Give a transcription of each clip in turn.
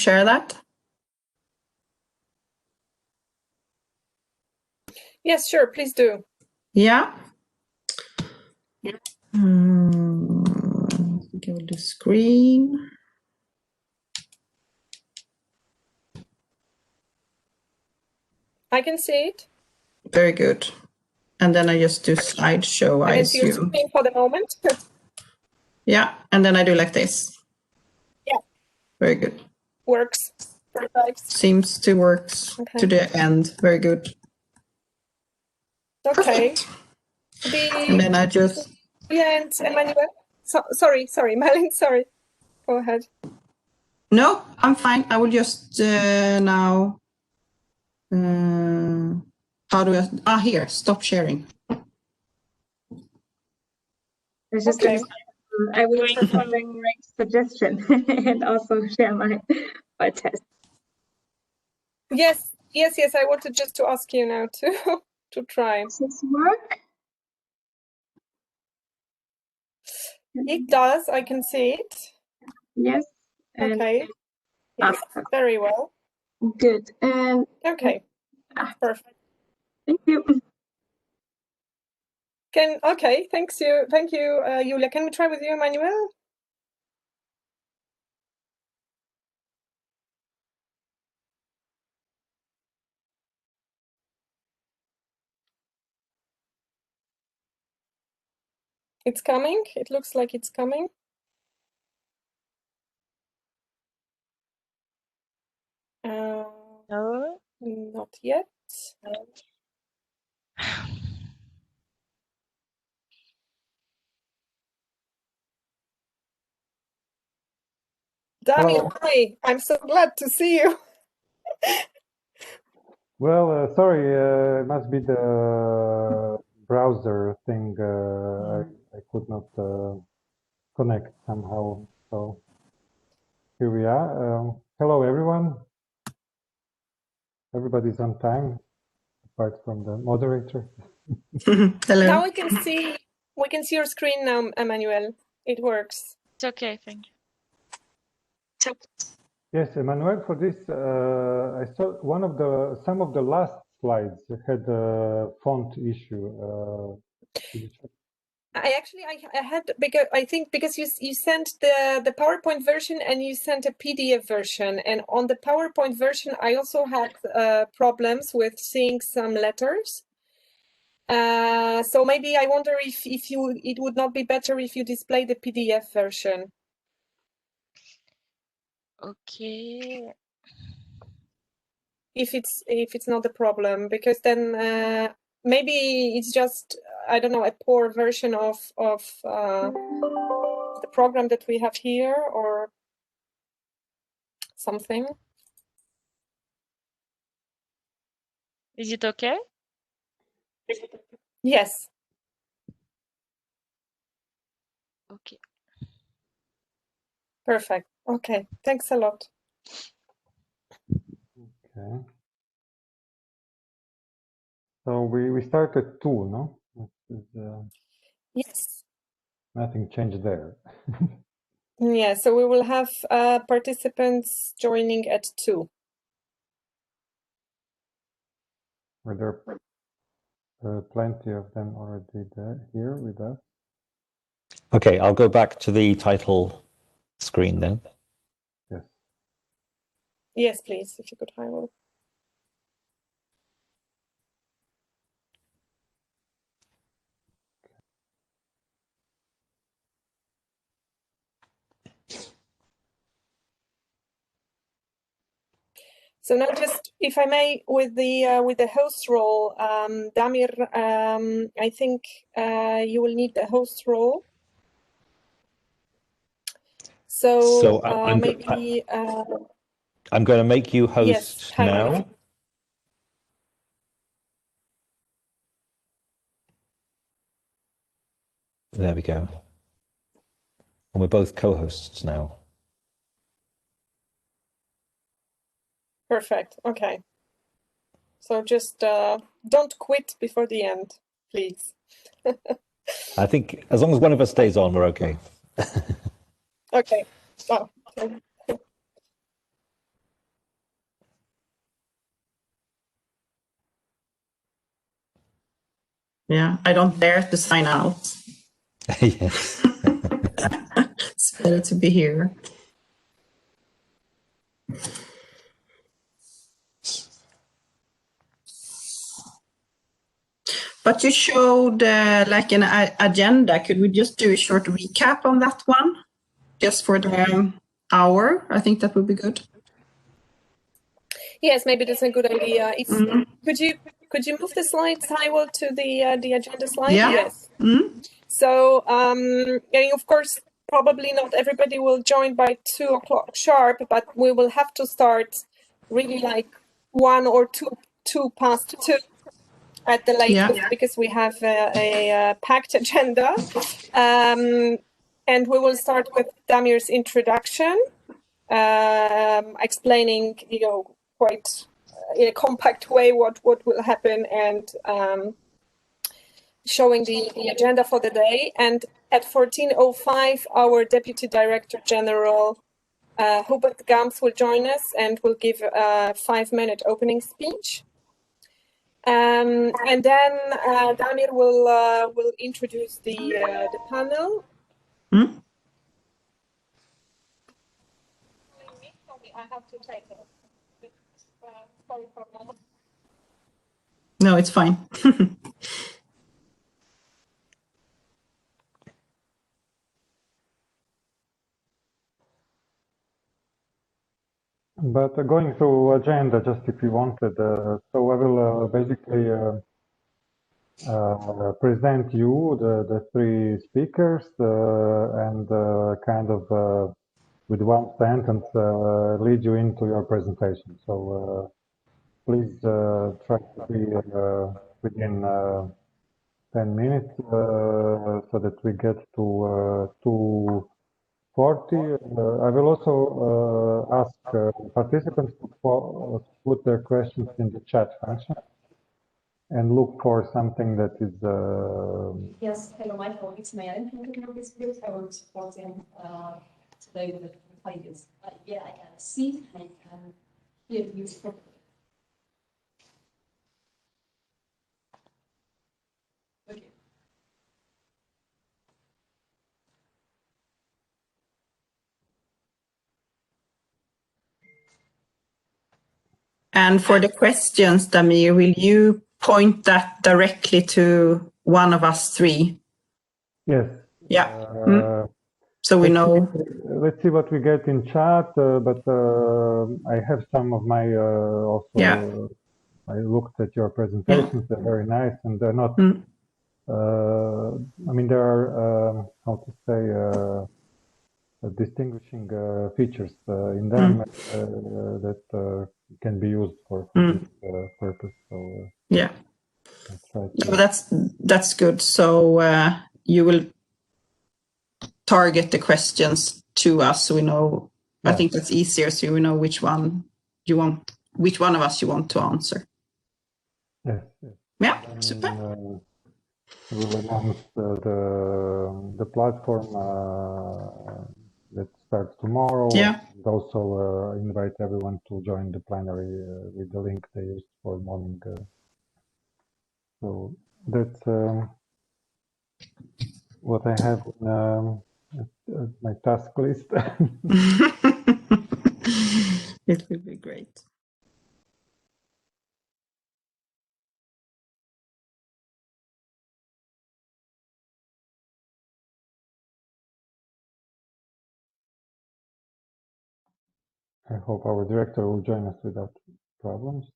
share that? Yes, sure, please do. Yeah. I think I will do screen. I can see it. Very good. And then I just do slideshow, I can see your screen for the moment. Yeah, and then I do like this. Yeah. Very good. Works. Perfect. Seems to work to the end. Very good. Okay. And then I just... Yeah, and Emmanuel? Sorry, Malin, sorry. Go ahead. No, I'm fine. I will just now... how do I... here, stop sharing. Okay. I will perform a great suggestion and also share my test. Yes. I wanted just to ask you now to try. Does this work? It does. I can see it. Yes. Okay. Yes, very well. Good. And okay. Perfect. Thank you. Okay. Thank you, Julia. Can we try with you, Emmanuel? It's coming. It looks like it's coming. No, not yet. Damir, hi. I'm so glad to see you. Well, sorry, it must be the browser thing. I could not connect somehow. So here we are. Hello, everyone. Everybody's on time, apart from the moderator. Hello. Now we can see your screen now, Emmanuel. It works. It's okay, thank you. Yes, Emmanuel, for this, I saw some of the last slides had a font issue. I had, because I think because you sent the PowerPoint version and you sent a PDF version, and on the PowerPoint version I also had problems with seeing some letters. So maybe I wonder if it would not be better if you display the PDF version. Okay. If it's not a problem, because then maybe it's just, I don't know, a poor version of the program that we have here or something. Is it okay? Yes. Okay. Perfect. Okay. Thanks a lot. Okay. So we start at 2, no? Yes. Nothing changed there. Yeah, so we will have participants joining at 2. Were there plenty of them already here with us? Okay, I'll go back to the title screen then. Yes. Yes, please, if you could, Hyrule. So now, just if I may, with the host role, Damir, I think you will need the host role. So maybe I'm going to make you host yes, now. There we go. And we're both co-hosts now. Perfect. Okay. So just don't quit before the end, please. I think as long as one of us stays on, we're okay. Okay. Oh. Yeah, I don't dare to sign out. Yes. It's better to be here. But you showed like an agenda. Could we just do a short recap on that one? Just for the hour? I think that would be good. Yes, maybe that's a good idea. Could you move the slides, Hywell, to the agenda slide? Yeah. Yes. Mm. So, and of course, probably not everybody will join by 2 o'clock sharp, but we will have to start really like 1 or 2 past 2 at the latest, because we have a packed agenda. And we will start with Damir's introduction, explaining, quite in a compact way what will happen, and showing the agenda for the day. And at 14:05, our Deputy Director General, Hubert Gams, will join us and will give a 5-minute opening speech. And then Damir will introduce the panel. Mm. I have to take it. Sorry for that. No, it's fine. But going through agenda, just if you wanted, so I will basically present you the 3 speakers and kind of with one sentence lead you into your presentation. So please try to be within 10 minutes so that we get to 2:40. I will also ask participants to put their questions in the chat function and look for something that is. Yes, hello, Michael. It's Marianne from this group. I will support him today with the ideas. Yeah, I can see, I can hear you properly. Okay. And for the questions, Damir, will you point that directly to one of us 3? Yes. Yeah. So we know. Let's see what we get in chat, but I have some of my also. Yeah. I looked at your presentations; they're very nice, and they're not. I mean, there are how to say distinguishing features in them that can be used for this purpose. So yeah. To... Yeah, that's good. So you will target the questions to us, so we know. Yeah. I think that's easier, so we know which one of us you want to answer. Yes. Yeah, super. We'll announce the platform that starts tomorrow. Yeah. And also invite everyone to join the plenary with the link they used for morning. So that's what I have at my task list. It will be great. I hope our director will join us without problems.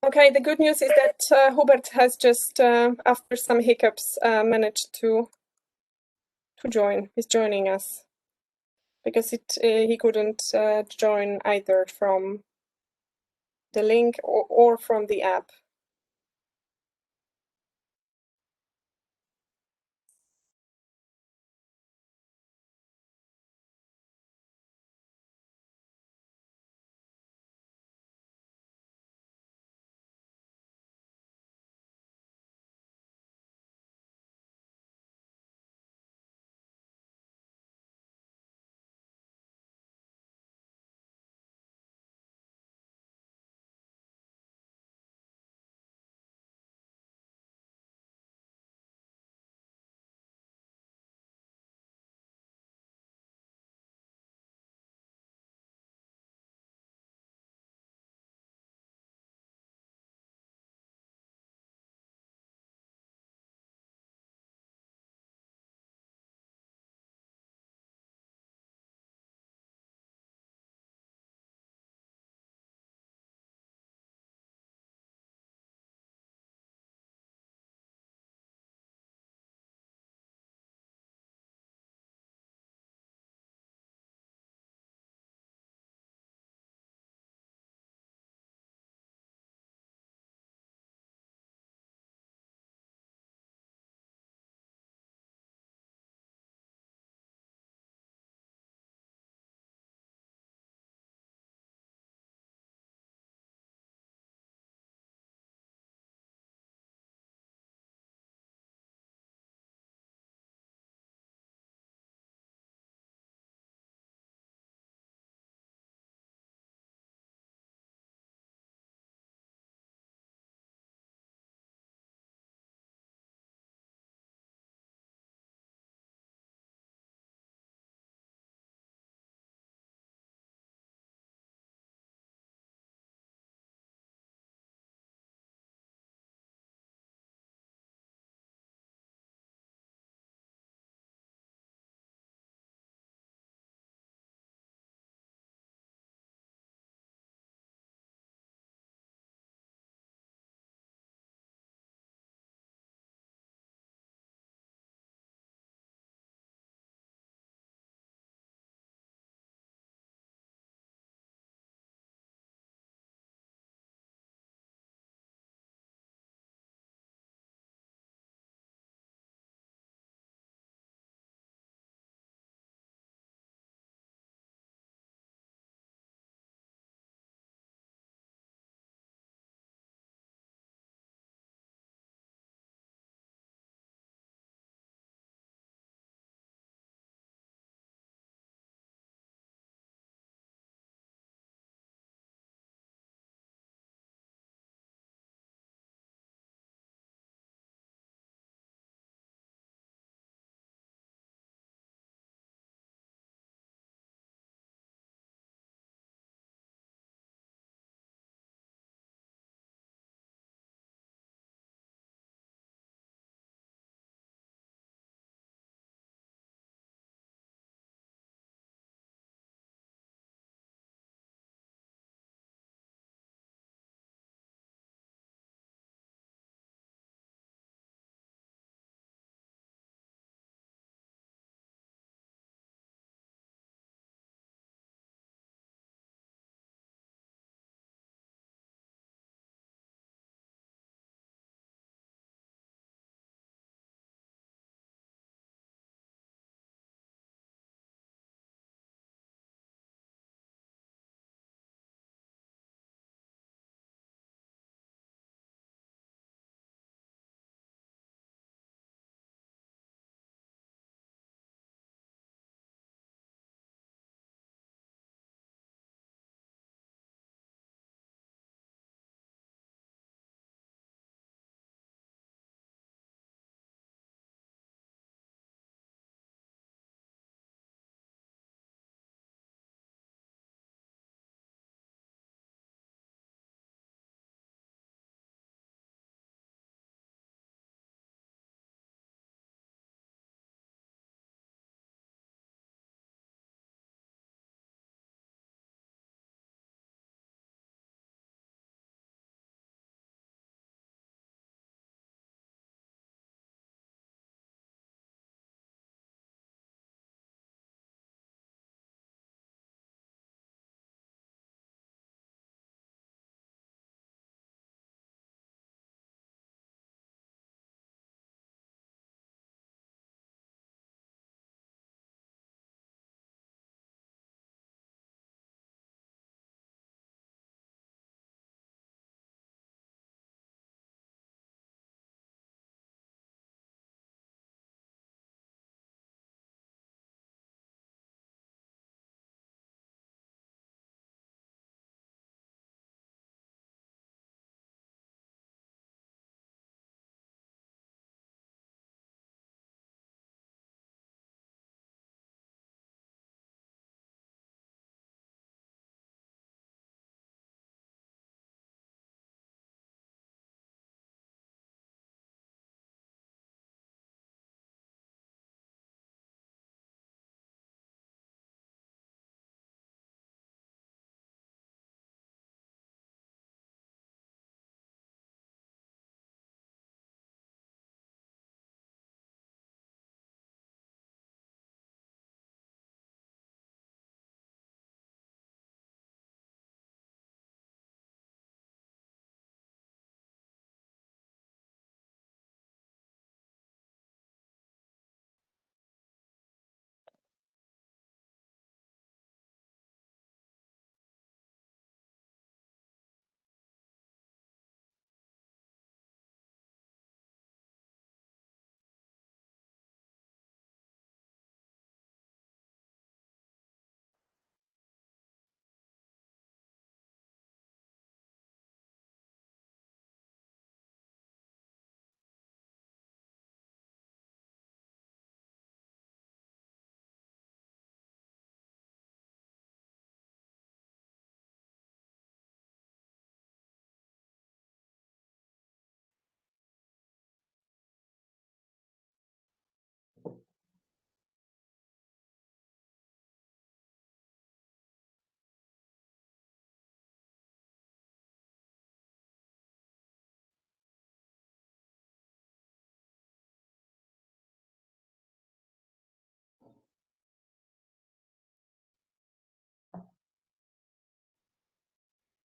Okay, the good news is that Hubert has just, after some hiccups, managed to join. He's joining us because he couldn't join either from the link or from the app.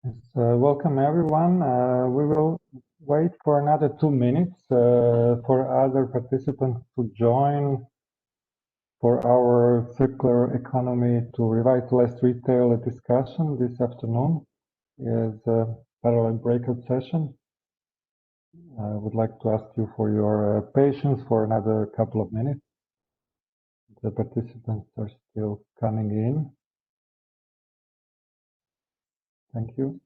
Yes, welcome everyone. We will wait for another 2 minutes for other participants to join for our circular economy to revitalize retail discussion this afternoon is a parallel breakout session. I would like to ask you for your patience for another couple of minutes. The participants are still coming in. Thank you.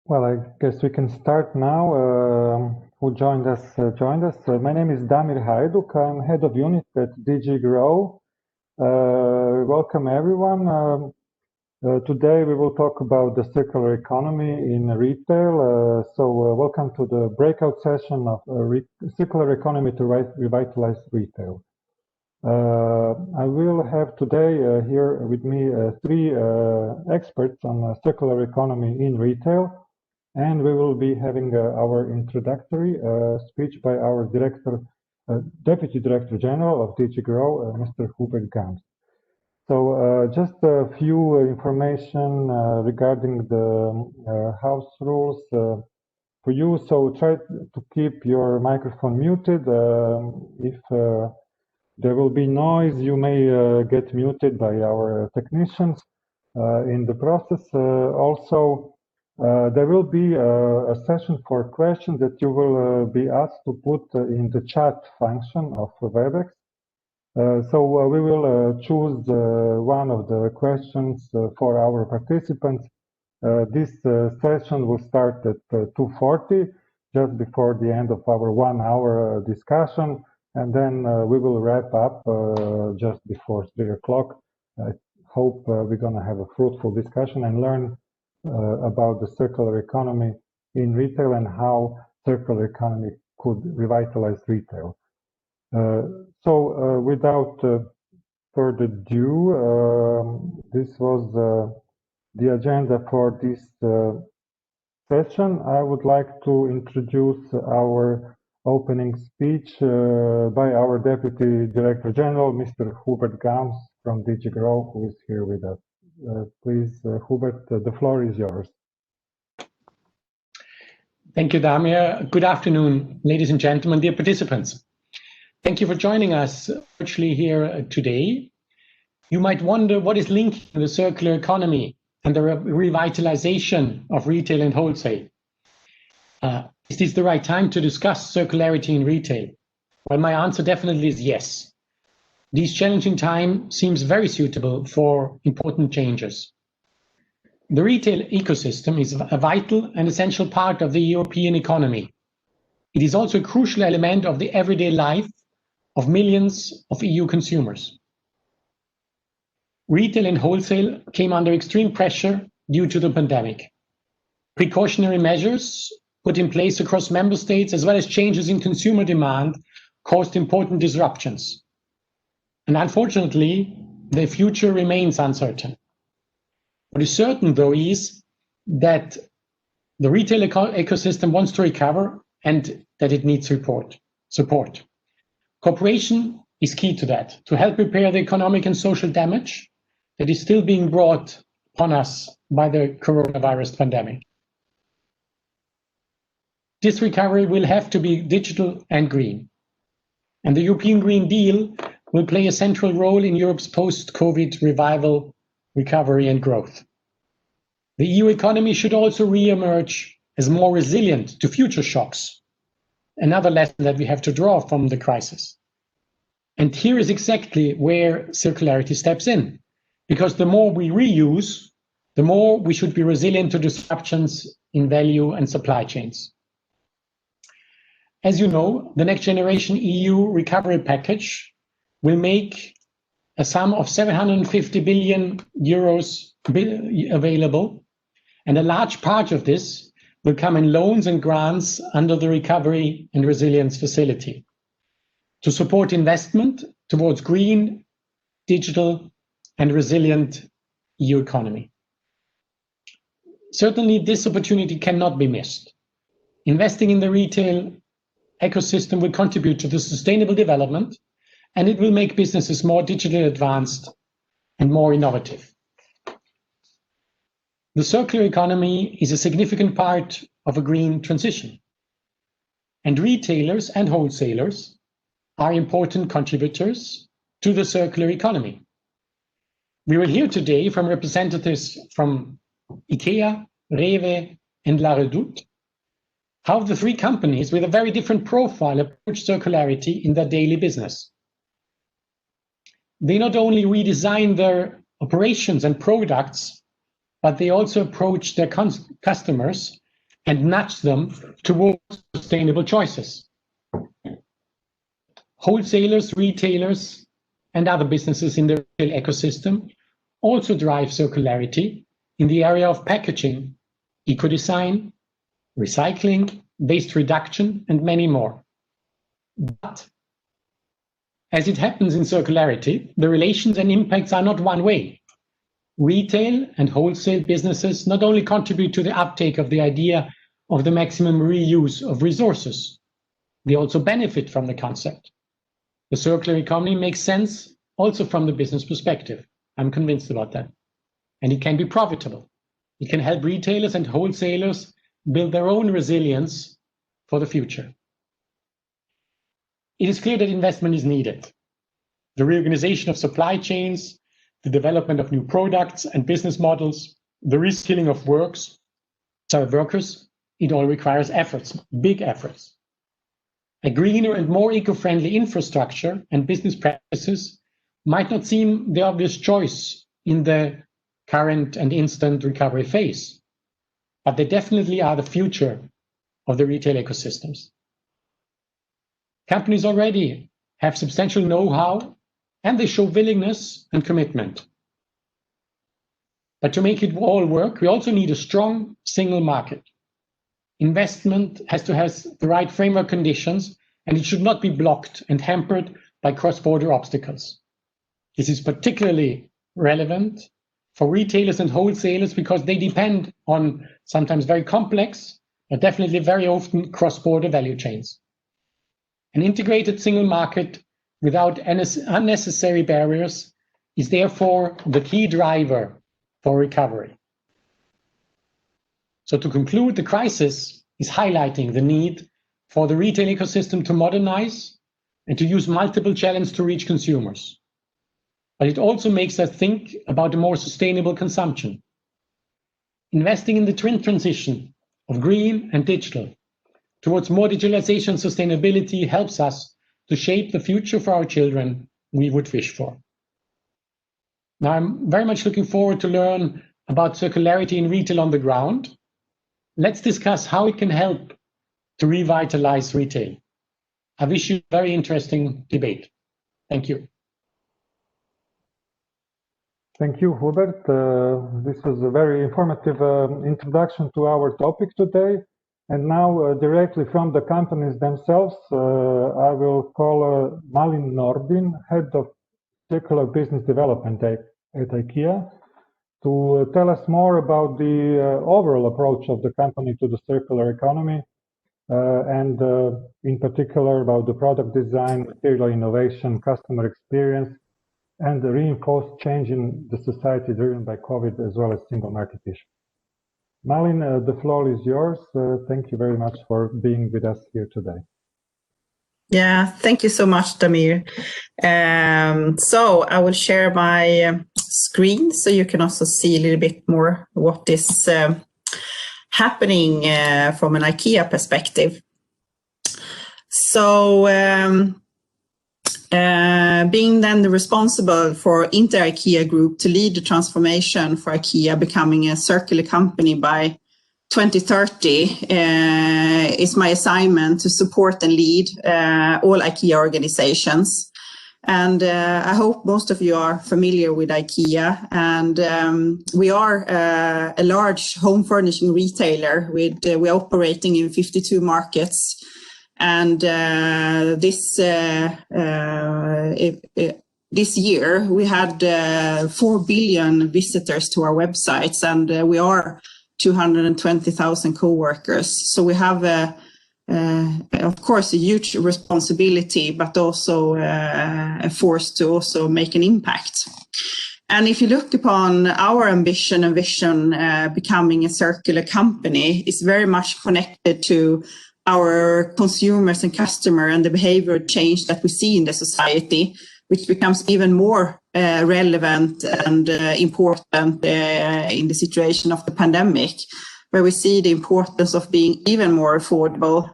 Well, I guess we can start now. Who joined us? My name is Damir Hajduk. I'm head of unit at DG Grow. Welcome everyone. Today we will talk about the circular economy in retail. Welcome to the breakout session of circular economy to revitalize retail. I will have today here with me 3 experts on circular economy in retail. And we will be having our introductory speech by our Deputy Director General of DG Grow, Mr. Hubert Gams. So just a few information regarding the house rules for you. So try to keep your microphone muted. If there will be noise, you may get muted by our technicians in the process. Also, there will be a session for questions that you will be asked to put in the chat function of WebEx. We will choose one of the questions for our participants. This session will start at 2:40, just before the end of our 1-hour discussion, and then we will wrap up just before 3 o'clock. I hope we're going to have a fruitful discussion and learn about the circular economy in retail and how circular economy could revitalize retail. Without further ado, this was the agenda for this session. I would like to introduce our opening speech by our Deputy Director General, Mr. Hubert Gams from DG Grow, who is here with us. Please, Hubert, the floor is yours. Thank you, Damir. Good afternoon, ladies and gentlemen, dear participants. Thank you for joining us virtually here today. You might wonder what is linking the circular economy and the revitalization of retail and wholesale. Is this the right time to discuss circularity in retail? Well, my answer definitely is yes. This challenging time seems very suitable for important changes. The retail ecosystem is a vital and essential part of the European economy. It is also a crucial element of the everyday life of millions of EU consumers. Retail and wholesale came under extreme pressure due to the pandemic. Precautionary measures put in place across member states, as well as changes in consumer demand, caused important disruptions. And unfortunately, the future remains uncertain. What is certain, though, is that the retail ecosystem wants to recover and that it needs support. Cooperation is key to that, to help repair the economic and social damage that is still being brought upon us by the coronavirus pandemic. This recovery will have to be digital and green. And the European Green Deal will play a central role in Europe's post-COVID revival, recovery and growth. The EU economy should also re-emerge as more resilient to future shocks, another lesson that we have to draw from the crisis. And here is exactly where circularity steps in, because the more we reuse, the more we should be resilient to disruptions in value and supply chains. As you know, the Next Generation EU recovery package will make a sum of 750 billion euros available, and a large part of this will come in loans and grants under the Recovery and Resilience Facility to support investment towards green, digital, and resilient EU economy. Certainly, this opportunity cannot be missed. Investing in the retail ecosystem will contribute to the sustainable development, and it will make businesses more digitally advanced and more innovative. The circular economy is a significant part of a green transition, and retailers and wholesalers are important contributors to the circular economy. We will hear today from representatives from IKEA, REWE and La Redoute how the three companies with a very different profile approach circularity in their daily business. They not only redesign their operations and products, but they also approach their customers and nudge them towards sustainable choices. Wholesalers, retailers, and other businesses in the retail ecosystem also drive circularity in the area of packaging, eco-design, recycling, waste reduction, and many more. But as it happens in circularity, the relations and impacts are not one way. Retail and wholesale businesses not only contribute to the uptake of the idea of the maximum reuse of resources, they also benefit from the concept. The circular economy makes sense also from the business perspective. I'm convinced about that. And it can be profitable. It can help retailers and wholesalers build their own resilience for the future. It is clear that investment is needed. The reorganization of supply chains, the development of new products and business models, the reskilling of workers, it all requires efforts, big efforts. A greener and more eco-friendly infrastructure and business practices might not seem the obvious choice in the current and instant recovery phase, but they definitely are the future of the retail ecosystems. Companies already have substantial know-how and they show willingness and commitment. But to make it all work, we also need a strong single market. Investment has to have the right framework conditions, and it should not be blocked and hampered by cross-border obstacles. This is particularly relevant for retailers and wholesalers because they depend on sometimes very complex, but definitely very often cross-border value chains. An integrated single market without unnecessary barriers is therefore the key driver for recovery. So to conclude, the crisis is highlighting the need for the retail ecosystem to modernize and to use multiple channels to reach consumers. But it also makes us think about a more sustainable consumption. Investing in the twin transition of green and digital towards more digitalization and sustainability helps us to shape the future for our children we would wish for. Now, I'm very much looking forward to learn about circularity in retail on the ground. Let's discuss how it can help to revitalize retail. I wish you a very interesting debate. Thank you. Thank you, Hubert. This was a very informative introduction to our topic today. And now, directly from the companies themselves, I will call Malin Nordin, Head of Circular Business Development at IKEA, to tell us more about the overall approach of the company to the circular economy, and in particular about the product design, material innovation, customer experience, and the reinforced change in the society driven by COVID, as well as single market issues. Malin, the floor is yours. Thank you very much for being with us here today. Yeah, thank you so much, Damir. So I will share my screen so you can also see a little bit more what is happening from an IKEA perspective. So being then the responsible for Inter-IKEA Group to lead the transformation for IKEA becoming a circular company by 2030 is my assignment to support and lead all IKEA organizations. And I hope most of you are familiar with IKEA. And we are a large home furnishing retailer. We're operating in 52 markets. And this year we had 4 billion visitors to our websites, and we are 220,000 co-workers. So we have, of course, a huge responsibility, but also a force to also make an impact. And if you look upon our ambition and vision, becoming a circular company, it's very much connected to our consumers and customer and the behavior change that we see in the society, which becomes even more relevant and important in the situation of the pandemic, where we see the importance of being even more affordable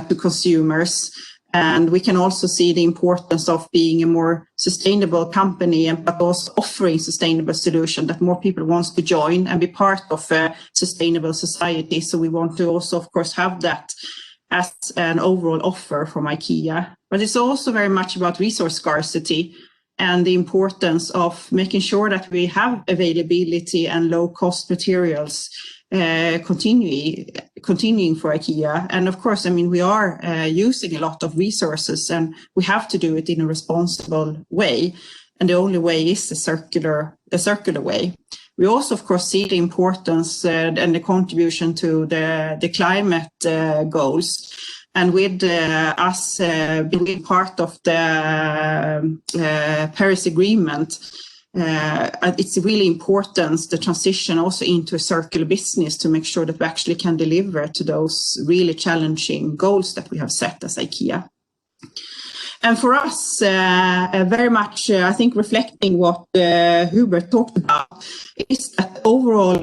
to consumers. And we can also see the importance of being a more sustainable company, but also offering sustainable solutions that more people want to join and be part of a sustainable society. So we want to also, of course, have that as an overall offer from IKEA. But it's also very much about resource scarcity and the importance of making sure that we have availability and low-cost materials continuing for IKEA. And of course, I mean, we are using a lot of resources, and we have to do it in a responsible way. And the only way is a circular way. We also, of course, see the importance and the contribution to the climate goals. And with us being part of the Paris Agreement, it's really important, the transition also into a circular business, to make sure that we actually can deliver to those really challenging goals that we have set as IKEA. And for us, very much, I think, reflecting what Hubert talked about, is that overall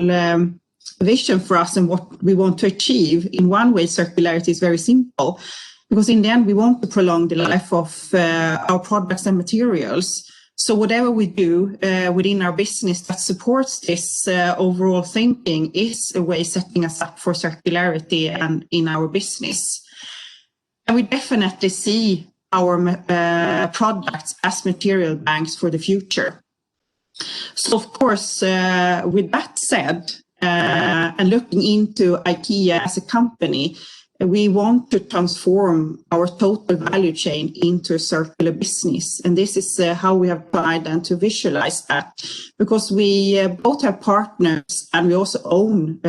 vision for us and what we want to achieve. In one way, circularity is very simple, because in the end, we want to prolong the life of our products and materials. So whatever we do within our business that supports this overall thinking is a way setting us up for circularity and in our business. And we definitely see our products as material banks for the future. So of course, with that said, and looking into IKEA as a company, we want to transform our total value chain into a circular business. And this is how we have tried and to visualize that, because we both have partners and we also own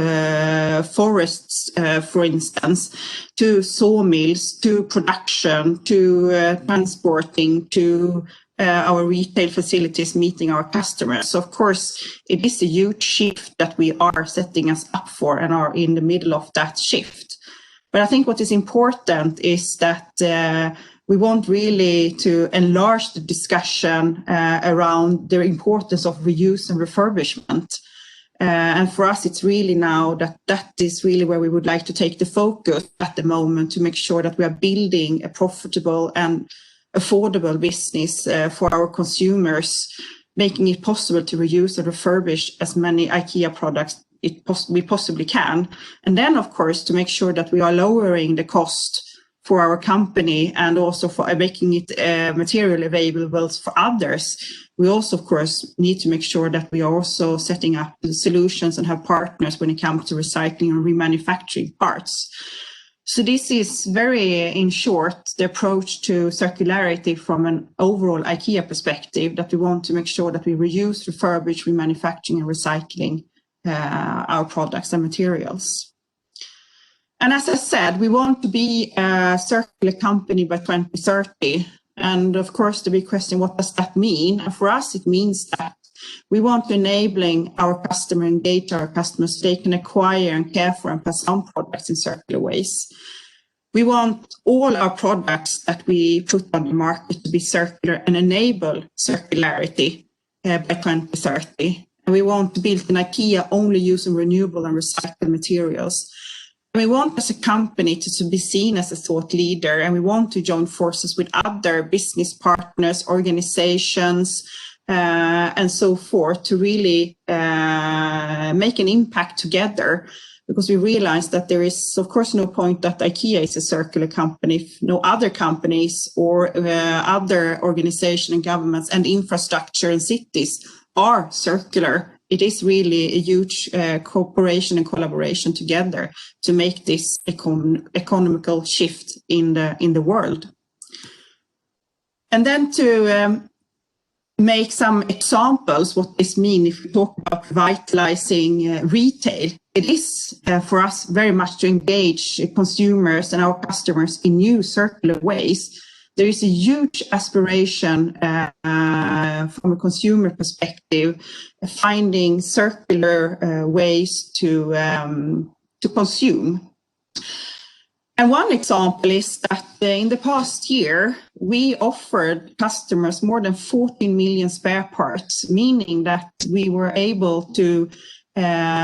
forests, for instance, to sawmills, to production, to transporting, to our retail facilities meeting our customers. So of course, it is a huge shift that we are setting us up for and are in the middle of that shift. But I think what is important is that we want really to enlarge the discussion around the importance of reuse and refurbishment. And for us, it's really now that is really where we would like to take the focus at the moment, to make sure that we are building a profitable and affordable business for our consumers, making it possible to reuse and refurbish as many IKEA products we possibly can. And then, of course, to make sure that we are lowering the cost for our company and also for making it material available for others. We also, of course, need to make sure that we are also setting up the solutions and have partners when it comes to recycling and remanufacturing parts. So this is very, in short, the approach to circularity from an overall IKEA perspective, that we want to make sure that we reuse, refurbish, remanufacturing and recycling our products and materials. And as I said, we want to be a circular company by 2030. And of course, the big question, what does that mean? And for us, it means that we want to enabling our customer, engage our customers so they can acquire and care for and pass on products in circular ways. We want all our products that we put on the market to be circular and enable circularity by 2030. And we want to build an IKEA only using renewable and recycled materials. And we want as a company to be seen as a thought leader, and we want to join forces with other business partners, organizations, and so forth to really make an impact together, because we realize that there is, of course, no point that IKEA is a circular company if no other companies or other organizations and governments and infrastructure and cities are circular. It is really a huge cooperation and collaboration together to make this economical shift in the world. And then to make some examples what this means if we talk about revitalizing retail. It is for us very much to engage consumers and our customers in new circular ways. There is a huge aspiration from a consumer perspective, finding circular ways to consume. And one example is that in the past year, we offered customers more than 14 million spare parts, meaning that we were able to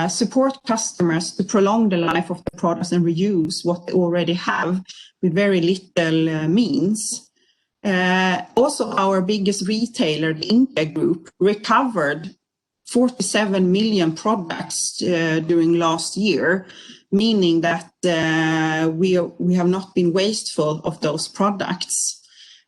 support customers to prolong the life of the products and reuse what they already have with very little means. Also, our biggest retailer, the IKEA Group, recovered 47 million products during last year, meaning that we have not been wasteful of those products.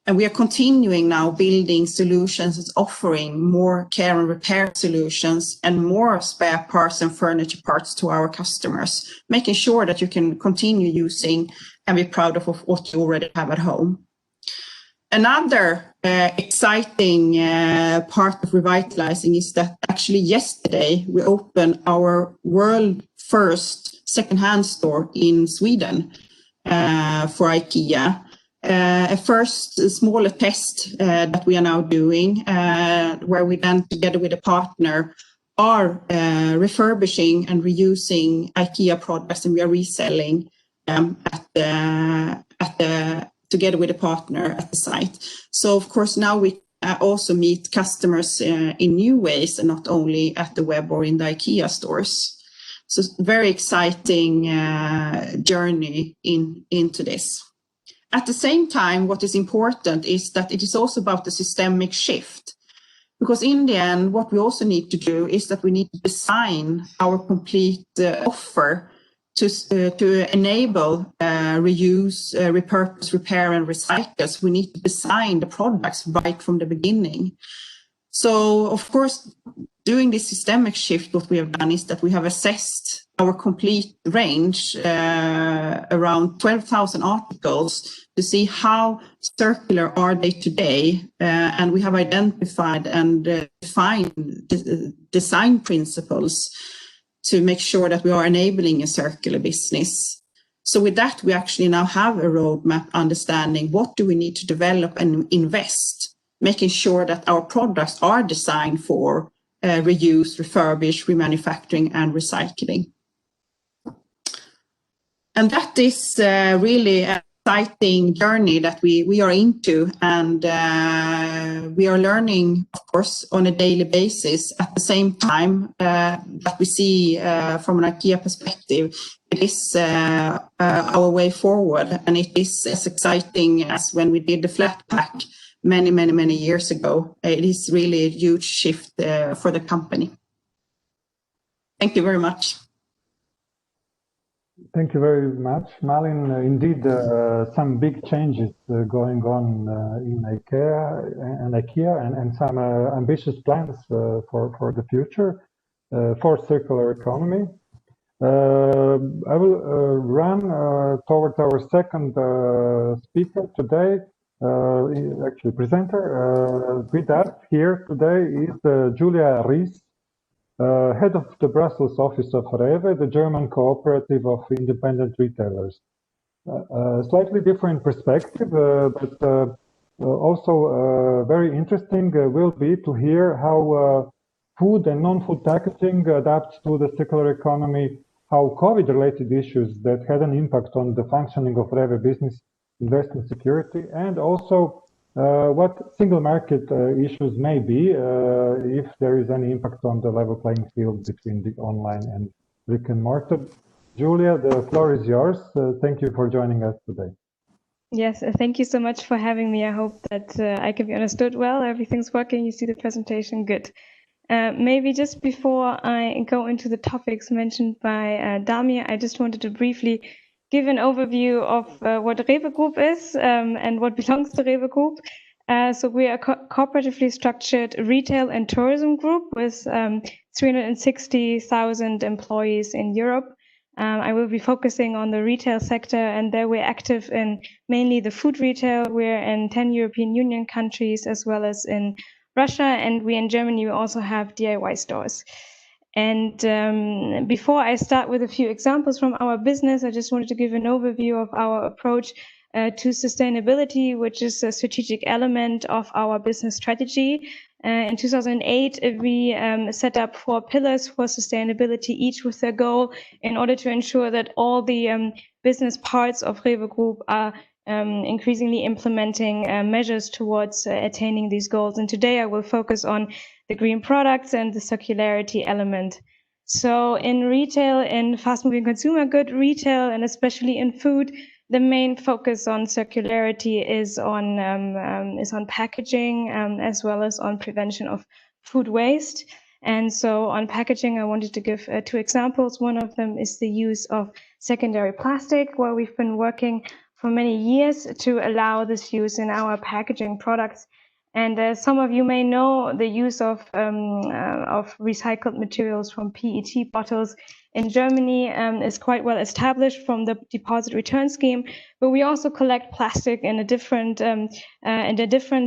And we are continuing now building solutions, offering more care and repair solutions and more spare parts and furniture parts to our customers, making sure that you can continue using and be proud of what you already have at home. Another exciting part of revitalizing is that actually yesterday we opened our world first second-hand store in Sweden for IKEA. A first smaller test that we are now doing, where we then together with a partner are refurbishing and reusing IKEA products, and we are reselling together with a partner at the site. So of course now we also meet customers in new ways and not only at the web or in the IKEA stores. So very exciting journey into this. At the same time, what is important is that it is also about the systemic shift. Because in the end, what we also need to do is that we need to design our complete offer to enable reuse, repurpose, repair, and recycle. We need to design the products right from the beginning. So, of course, doing this systemic shift, what we have done is that we have assessed our complete range, around 12,000 articles, to see how circular are they today. And we have identified and defined design principles to make sure that we are enabling a circular business. So with that, we actually now have a roadmap understanding what do we need to develop and invest, making sure that our products are designed for reuse, refurbish, remanufacturing, and recycling. And that is really an exciting journey that we are into, and we are learning, of course, on a daily basis. At the same time that we see from an IKEA perspective, it is our way forward, and it is as exciting as when we did the flat pack many years ago. It is really a huge shift for the company. Thank you very much. Thank you very much, Malin. Indeed, some big changes going on in IKEA and some ambitious plans for the future for circular economy. I will run towards our second speaker today, actually presenter. With us here today is Julia Ries, head of the Brussels office of REWE, the German cooperative of independent retailers. Slightly different perspective, but also very interesting will be to hear how food and non-food packaging adapts to the circular economy, how COVID-related issues that had an impact on the functioning of REWE business invest in security, and also what single market issues may be if there is any impact on the level playing field between the online and brick and mortar. Julia, the floor is yours. Thank you for joining us today. Yes, thank you so much for having me. I hope that I can be understood well. Everything's working. You see the presentation. Good. Maybe just before I go into the topics mentioned by Damir, I just wanted to briefly give an overview of what REWE Group is and what belongs to REWE Group. So we are a cooperatively structured retail and tourism group with 360,000 employees in Europe. I will be focusing on the retail sector, and there we're active in mainly the food retail. We're in 10 European Union countries as well as in Russia, and we in Germany we also have DIY stores. And before I start with a few examples from our business, I just wanted to give an overview of our approach to sustainability, which is a strategic element of our business strategy. In 2008, we set up 4 pillars for sustainability, each with their goal in order to ensure that all the business parts of REWE Group are increasingly implementing measures towards attaining these goals. And today I will focus on the green products and the circularity element. So in retail, in fast-moving consumer good retail, and especially in food, the main focus on circularity is on packaging as well as on prevention of food waste. And so on packaging, I wanted to give 2 examples. One of them is the use of secondary plastic, where we've been working for many years to allow this use in our packaging products. And some of you may know the use of recycled materials from PET bottles in Germany is quite well established from the deposit return scheme, but we also collect plastic in a different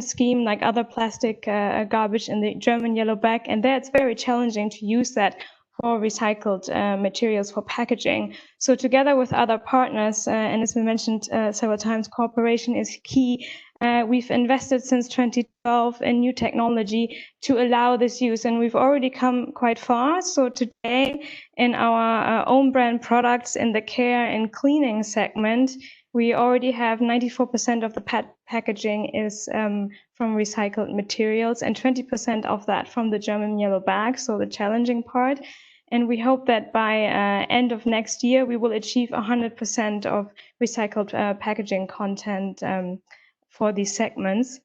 scheme, like other plastic garbage in the German yellow bag, and there it's very challenging to use that for recycled materials for packaging. So together with other partners, and as we mentioned several times, cooperation is key. We've invested since 2012 in new technology to allow this use, and we've already come quite far. So today, in our own brand products in the care and cleaning segment, we already have 94% of the packaging is from recycled materials, and 20% of that from the German yellow bag, so the challenging part. And we hope that by end of next year, we will achieve 100% of recycled packaging content for these segments.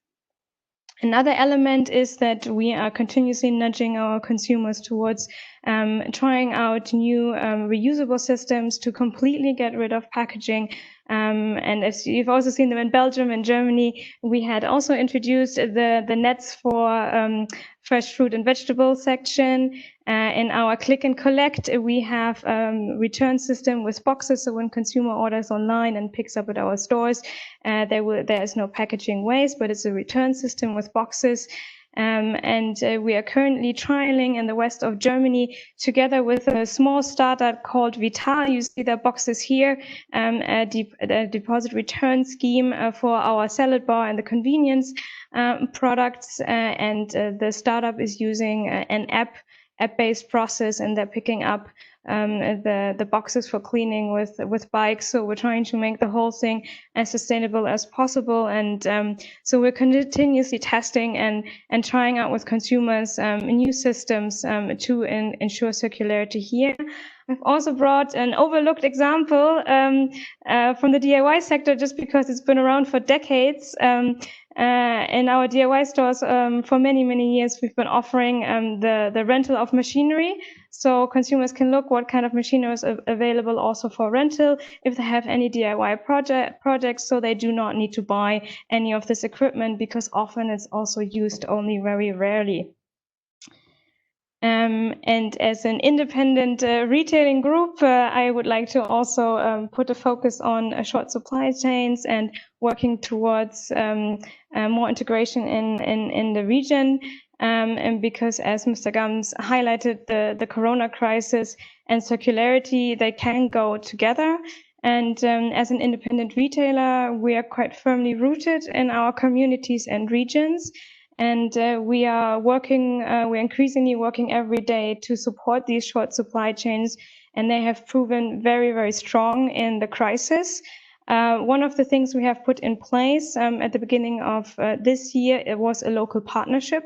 Another element is that we are continuously nudging our consumers towards trying out new reusable systems to completely get rid of packaging. And as you've also seen them in Belgium and Germany, we had also introduced the nets for fresh fruit and vegetable section. In our click and collect, we have return system with boxes. So when consumer orders online and picks up at our stores, there is no packaging waste, but it's a return system with boxes. And we are currently trialing in the west of Germany together with a small startup called Vital. You see the boxes here, a deposit return scheme for our salad bar and the convenience products. And the startup is using an app-based process, and they're picking up the boxes for cleaning with bikes. So we're trying to make the whole thing as sustainable as possible. And so we're continuously testing and trying out with consumers new systems to ensure circularity here. I've also brought an overlooked example from the DIY sector, just because it's been around for decades. In our DIY stores, for many, many years, we've been offering the rental of machinery. So consumers can look what kind of machinery is available also for rental if they have any DIY projects, so they do not need to buy any of this equipment, because often it's also used only very rarely. And as an independent retailing group, I would like to also put a focus on short supply chains and working towards more integration in the region. And because, as Mr. Gams highlighted, the corona crisis and circularity, they can go together. And as an independent retailer, we are quite firmly rooted in our communities and regions. And we're increasingly working every day to support these short supply chains, and they have proven very, very strong in the crisis. One of the things we have put in place at the beginning of this year, it was a local partnership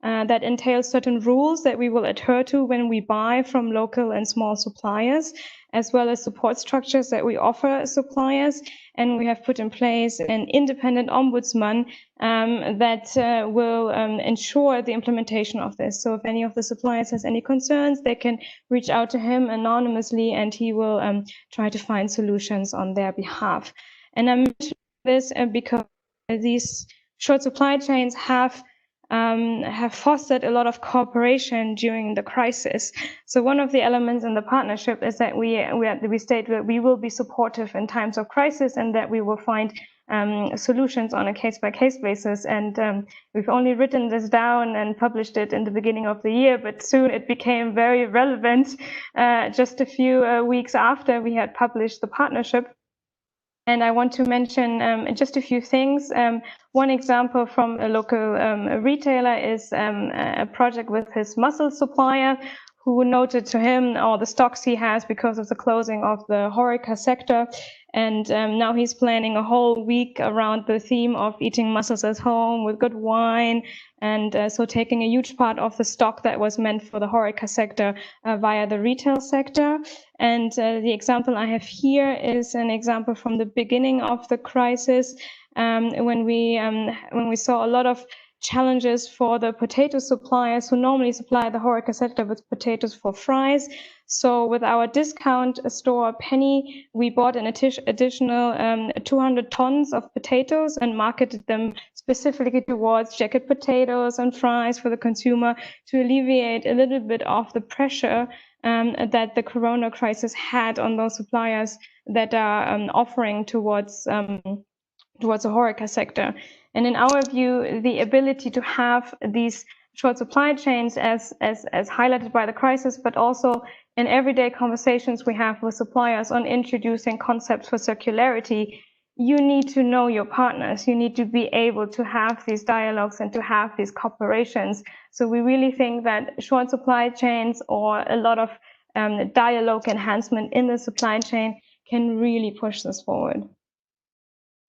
that entails certain rules that we will adhere to when we buy from local and small suppliers, as well as support structures that we offer suppliers. And we have put in place an independent ombudsman that will ensure the implementation of this. So if any of the suppliers has any concerns, they can reach out to him anonymously, and he will try to find solutions on their behalf. And I mention this because these short supply chains have fostered a lot of cooperation during the crisis. So one of the elements in the partnership is that we state that we will be supportive in times of crisis, and that we will find solutions on a case-by-case basis. And we've only written this down and published it in the beginning of the year, but soon it became very relevant just a few weeks after we had published the partnership. And I want to mention just a few things. One example from a local retailer is a project with his mussel supplier, who noted to him all the stocks he has because of the closing of the HoReCa sector. And now he's planning a whole week around the theme of eating mussels at home with good wine. And so taking a huge part of the stock that was meant for the HoReCa sector via the retail sector. And the example I have here is an example from the beginning of the crisis, when we saw a lot of challenges for the potato suppliers who normally supply the HoReCa sector with potatoes for fries. So with our discount store Penny, we bought an additional 200 tons of potatoes and marketed them specifically towards jacket potatoes and fries for the consumer, to alleviate a little bit of the pressure that the corona crisis had on those suppliers that are offering towards the HoReCa sector. And in our view, the ability to have these short supply chains as highlighted by the crisis, but also in everyday conversations we have with suppliers on introducing concepts for circularity, you need to know your partners. You need to be able to have these dialogues and to have these cooperations. So we really think that short supply chains or a lot of dialogue enhancement in the supply chain can really push this forward.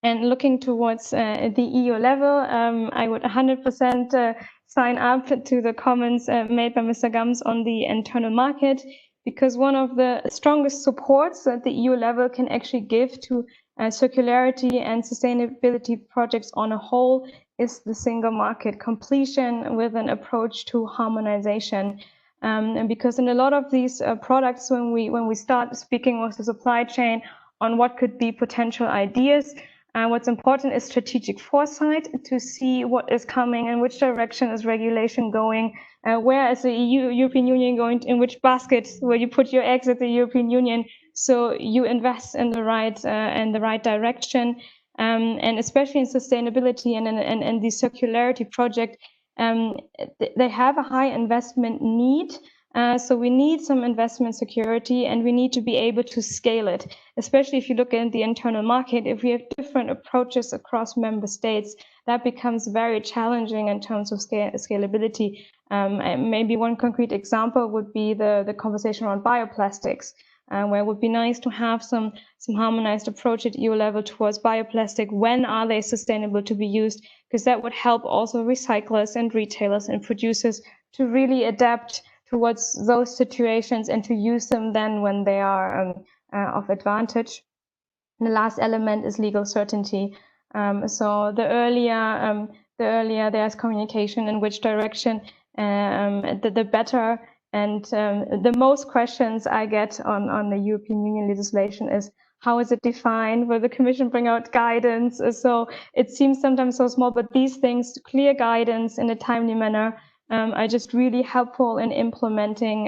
And looking towards the EU level, I would 100% sign up to the comments made by Mr. Gams on the internal market, because one of the strongest supports that the EU level can actually give to circularity and sustainability projects on a whole is the single market completion with an approach to harmonization. And because in a lot of these products, when we start speaking with the supply chain on what could be potential ideas, what's important is strategic foresight to see what is coming, in which direction is regulation going, where is the European Union going, in which basket will you put your eggs at the European Union, so you invest in the right direction, and especially in sustainability and the circularity project, they have a high investment need. So we need some investment security, and we need to be able to scale it, especially if you look at the internal market. If we have different approaches across member states, that becomes very challenging in terms of scalability. Maybe one concrete example would be the conversation around bioplastics, where it would be nice to have some harmonized approach at EU level towards bioplastic. When are they sustainable to be used? Because that would help also recyclers and retailers and producers to really adapt towards those situations and to use them then when they are of advantage. And the last element is legal certainty. So the earlier there's communication in which direction, the better. And the most questions I get on the European Union legislation is, how is it defined? Will the Commission bring out guidance? So it seems sometimes so small, but these things, clear guidance in a timely manner, are just really helpful in implementing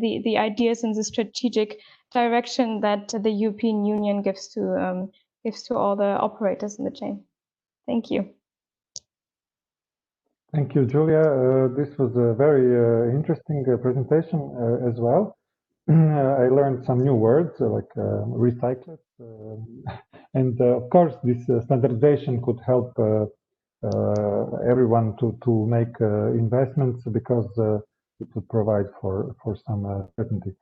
the ideas and the strategic direction that the European Union gives to all the operators in the chain. Thank you. Thank you, Julia. This was a very interesting presentation as well. I learned some new words like recycled, and of course, this standardization could help everyone to make investments because it would provide for some certainty.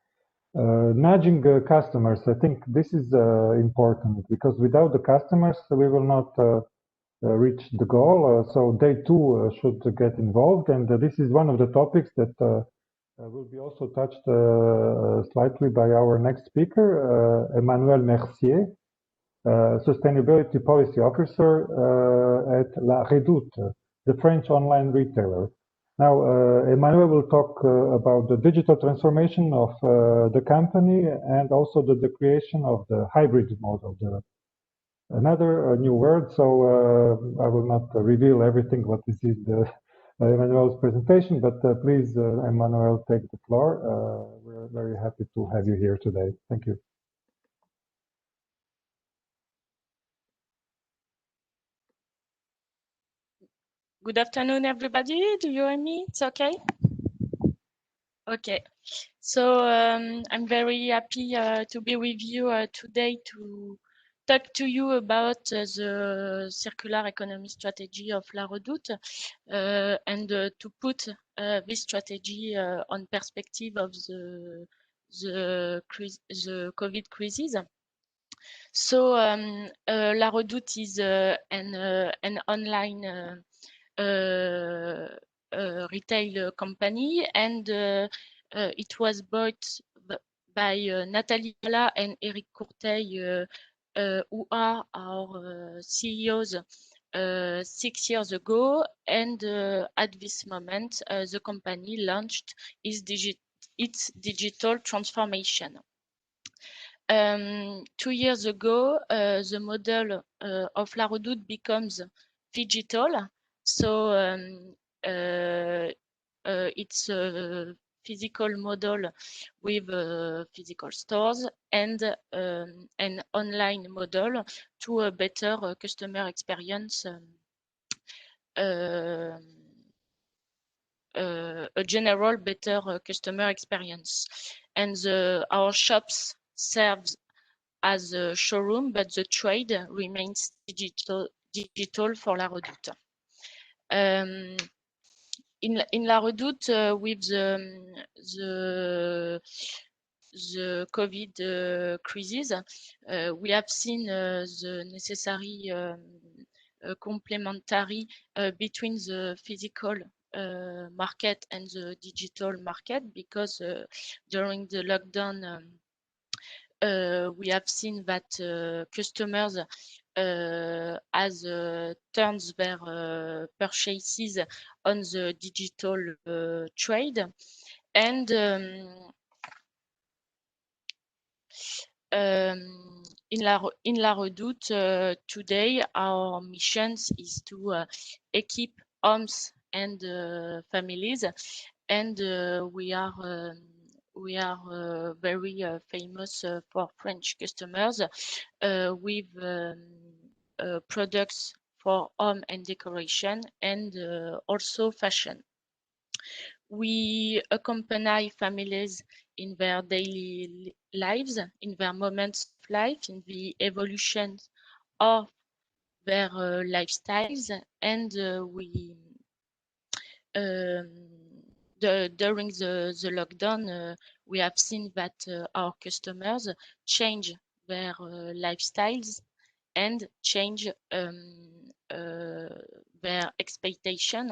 Nudging customers, I think this is important because without the customers, we will not reach the goal. So they too should get involved, and this is one of the topics that will be also touched slightly by our next speaker, Emmanuel Mercier, Sustainability Policy Officer at La Redoute, the French online retailer. Now, Emmanuel will talk about the digital transformation of the company and also the creation of the hybrid model, another new word. So I will not reveal everything what is in Emmanuel's presentation, but please, Emmanuel, take the floor. We're very happy to have you here today. Thank you. Good afternoon, everybody. Do you hear me? It's okay? Okay. So I'm very happy to be with you today to talk to you about the circular economy strategy of La Redoute and to put this strategy on perspective of the COVID crisis. So La Redoute is an online retail company, and it was bought by Nathalie Gala and Eric Courteil, who are our CEOs 6 years ago, and at this moment the company launched its digital transformation. 2 years ago, the model of La Redoute becomes digital. So it's a physical model with physical stores and an online model to a better customer experience, a general better customer experience. And our shops serves as a showroom, but the trade remains digital for La Redoute. In La Redoute, with the COVID crisis, we have seen the necessary complementary between the physical market and the digital market, because during the lockdown, we have seen that customers as turns their purchases on the digital trade, and in La Redoute today, our mission is to equip homes and families, and we are very famous for French customers with products for home and decoration, and also fashion. We accompany families in their daily lives, in their moments of life, in the evolution of their lifestyles, and during the lockdown, we have seen that our customers change their lifestyles and change their expectation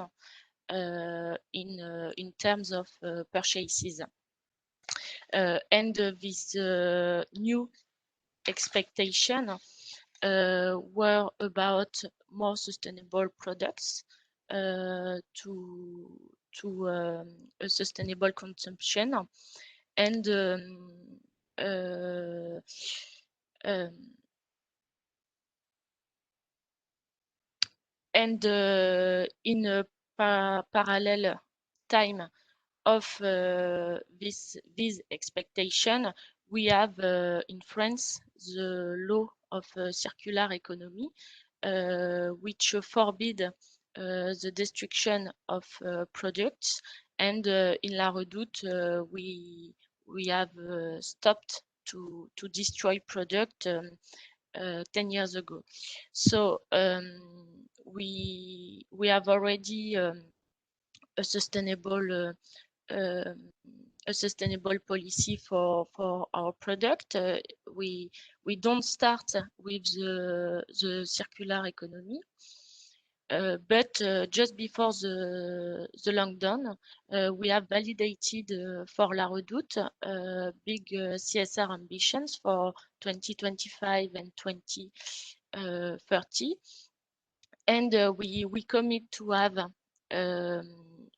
in terms of purchases. And this new expectation were about more sustainable products to a sustainable consumption, and in a parallel time of this expectation, we have in France the law of circular economy, which forbid the destruction of products, and in La Redoute we have stopped to destroy product 10 years ago. So we have already a sustainable policy for our product. We don't start with the circular economy, but just before the lockdown, we have validated for La Redoute big CSR ambitions for 2025 and 2030, and we commit to have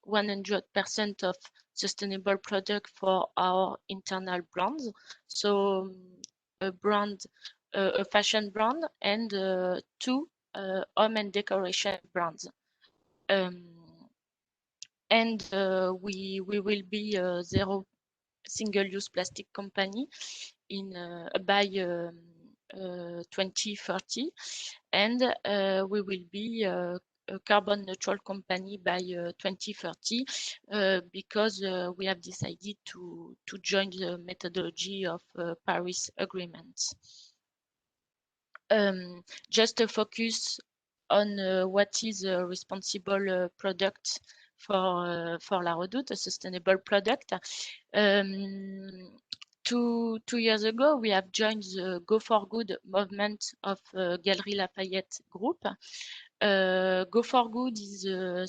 100% of sustainable product for our internal brands. So a fashion brand, and 2 home and decoration brands. And we will be a 0 single-use plastic company by 2030, and we will be a carbon neutral company by 2030, because we have decided to join the methodology of Paris Agreement. Just to focus on what is a responsible product for La Redoute, a sustainable product. 2 years ago, we have joined the Go for Good movement of Galeries Lafayette Group. Go for Good is a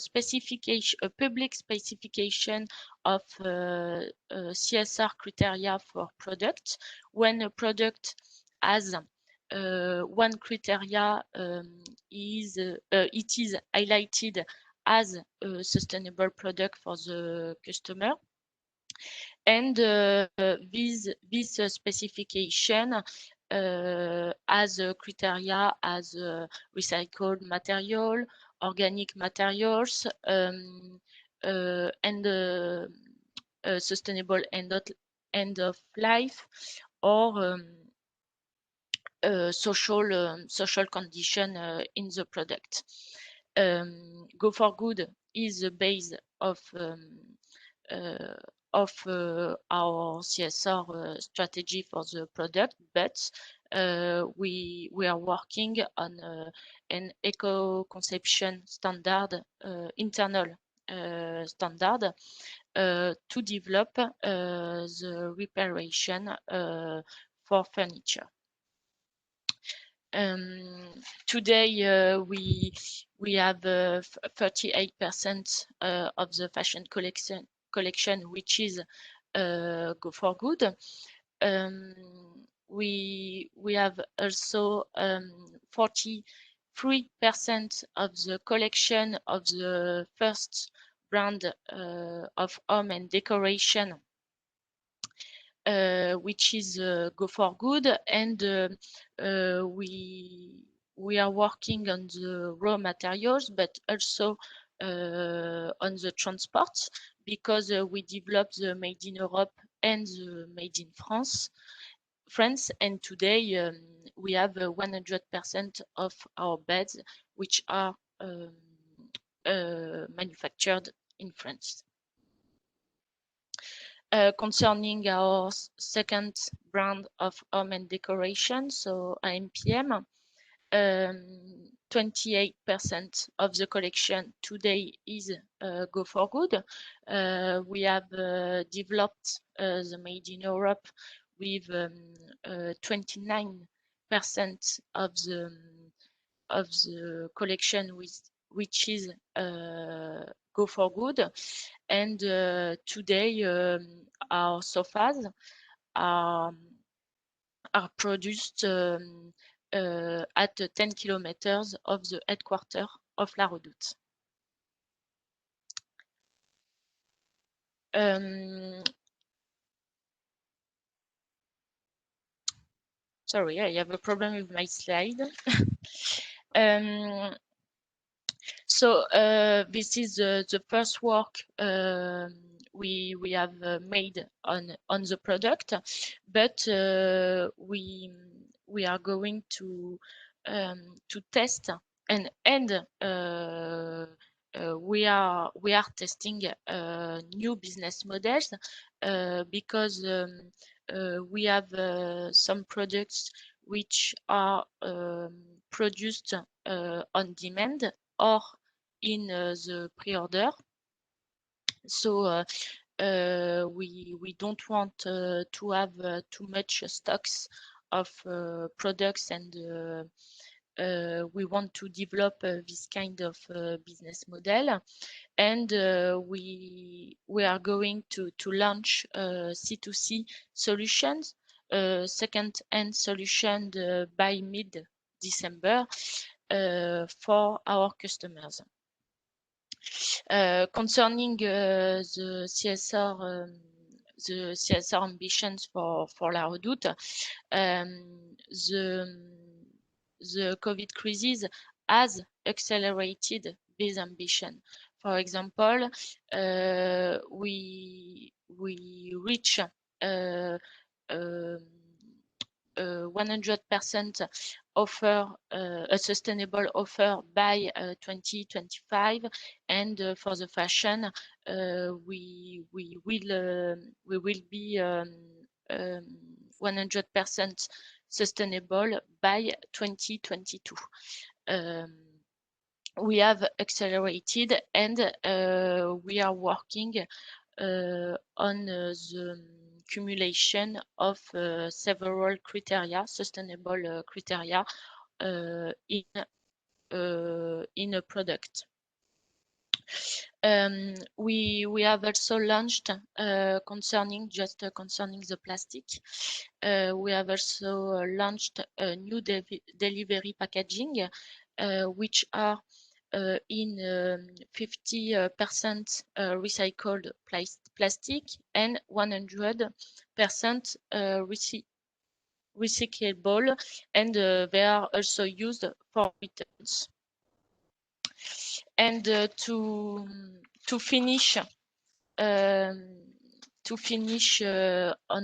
public specification of CSR criteria for products. When a product has one criteria, it is highlighted as a sustainable product for the customer, and this specification as a criteria as recycled material, organic materials, and sustainable end of life, or social condition in the product. Go for Good is the base of our CSR strategy for the product, but we are working on an eco-conception standard, internal standard, to develop the reparation for furniture. Today we have 38% of the fashion collection which is Go for Good. We have also 43% of the collection of the first brand of home and decoration, which is Go for Good, and we are working on the raw materials, but also on the transport, because we developed the Made in Europe and the Made in France, and today we have 100% of our beds which are manufactured in France. Concerning our second brand of home and decoration, so AMPM, 28% of the collection today is Go for Good. We have developed the Made in Europe with 29% of the collection which is Go for Good, and today our sofas are produced at 10 kilometers of the headquarters of La Redoute. Sorry, I have a problem with my slide. So this is the first work we have made on the product, but we are going to test and we are testing new business models because we have some products which are produced on demand or in the pre-order. So we don't want to have too much stocks of products, and we want to develop this kind of business model. And we are going to launch C2C solutions, second-hand solution by mid-December for our customers. Concerning the CSR ambitions for La Redoute, the COVID crisis has accelerated this ambition. For example, we reach 100% offer, a sustainable offer by 2025, and for the fashion, we will be 100% sustainable by 2022. We have accelerated, and we are working on the accumulation of several criteria, sustainable criteria, in a product. We have also launched concerning the plastic. We have also launched a new delivery packaging, which are in 50% recycled plastic and 100% recyclable, and they are also used for returns. And to finish on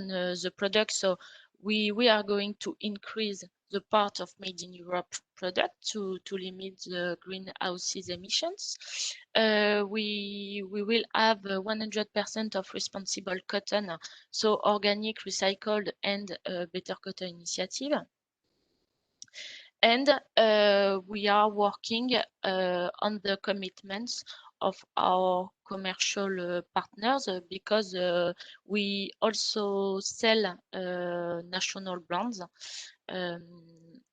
the product, so we are going to increase the part of made in Europe product to limit the greenhouse emissions. We will have 100% of responsible cotton, so organic, recycled, and Better Cotton Initiative. And we are working on the commitments of our commercial partners, because we also sell national brands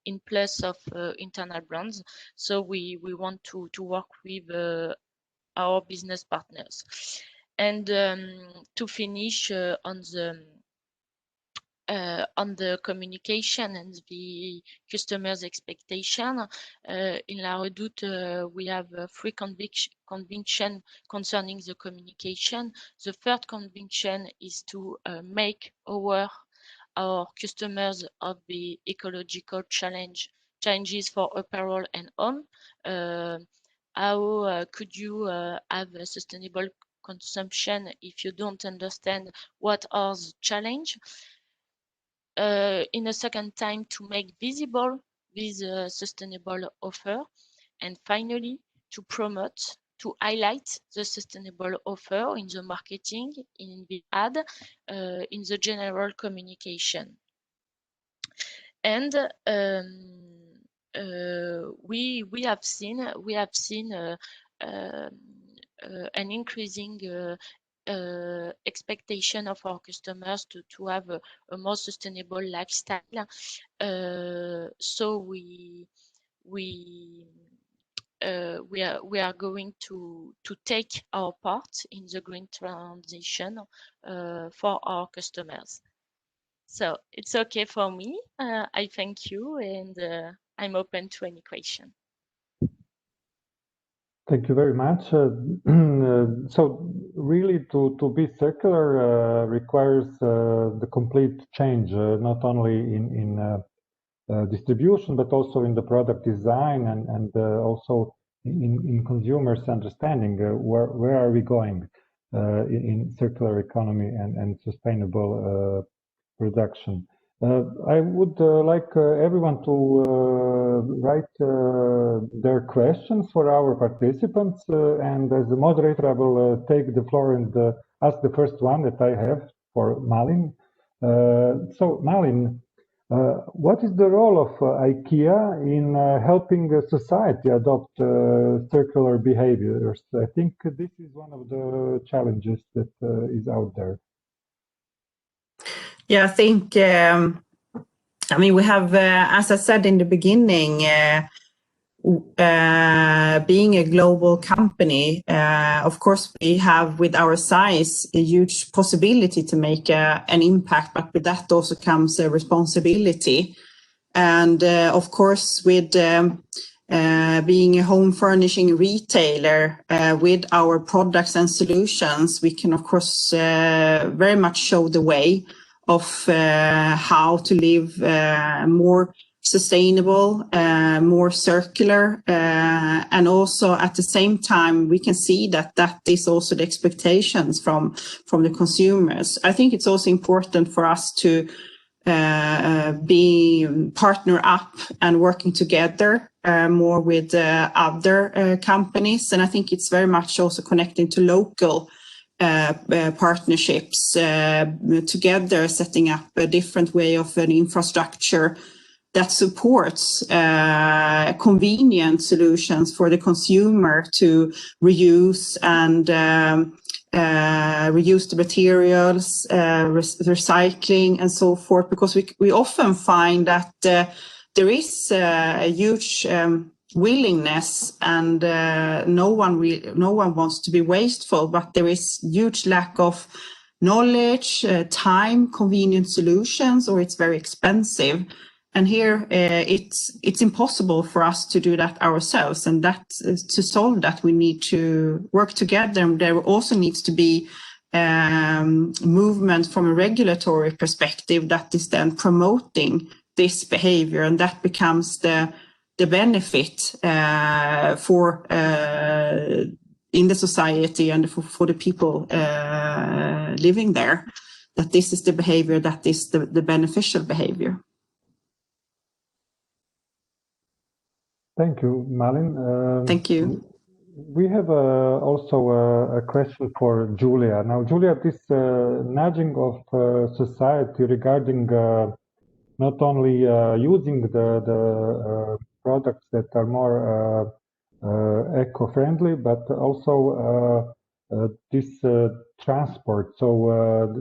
in place of internal brands. So we want to work with our business partners. And to finish on the communication and the customer's expectation, in La Redoute we have three conviction concerning the communication. The third conviction is to make our customers of the ecological changes for apparel and home. How could you have a sustainable consumption if you don't understand what are the challenges? In a second time, to make visible this sustainable offer, and finally to promote, to highlight the sustainable offer in the marketing, in the ad, in the general communication. And we have seen an increasing expectation of our customers to have a more sustainable lifestyle. So we are going to take our part in the green transition for our customers. So it's okay for me. I thank you, and I'm open to any question. Thank you very much. So really to be circular requires the complete change, not only in distribution, but also in the product design, and also in consumers' understanding where are we going in circular economy and sustainable production. I would like everyone to write their questions for our participants, and as the moderator, I will take the floor and ask the first one that I have for Malin. So, Malin, what is the role of IKEA in helping society adopt circular behaviors? I think this is one of the challenges that is out there. Yeah, I think, I mean, we have, as I said in the beginning, being a global company, of course, we have with our size a huge possibility to make an impact, but with that also comes a responsibility. And of course, with being a home furnishing retailer, with our products and solutions, we can, of course, very much show the way of how to live more sustainable, more circular, and also at the same time we can see that that is also the expectations from the consumers. I think it's also important for us to be partner up and working together more with other companies, and I think it's very much also connecting to local partnerships together, setting up a different way of an infrastructure that supports convenient solutions for the consumer to reuse and reuse the materials, recycling and so forth, because we often find that there is a huge willingness and no one wants to be wasteful, but there is huge lack of knowledge, time, convenient solutions, or it's very expensive. And here it's impossible for us to do that ourselves, and that to solve that we need to work together. And there also needs to be movement from a regulatory perspective that is then promoting this behavior, and that becomes the benefit for in the society and for the people living there, that this is the behavior that is the beneficial behavior. Thank you, Malin. Thank you. We have also a question for Julia. Now, Julia, this nudging of society regarding not only using the products that are more eco-friendly, but also this transport. So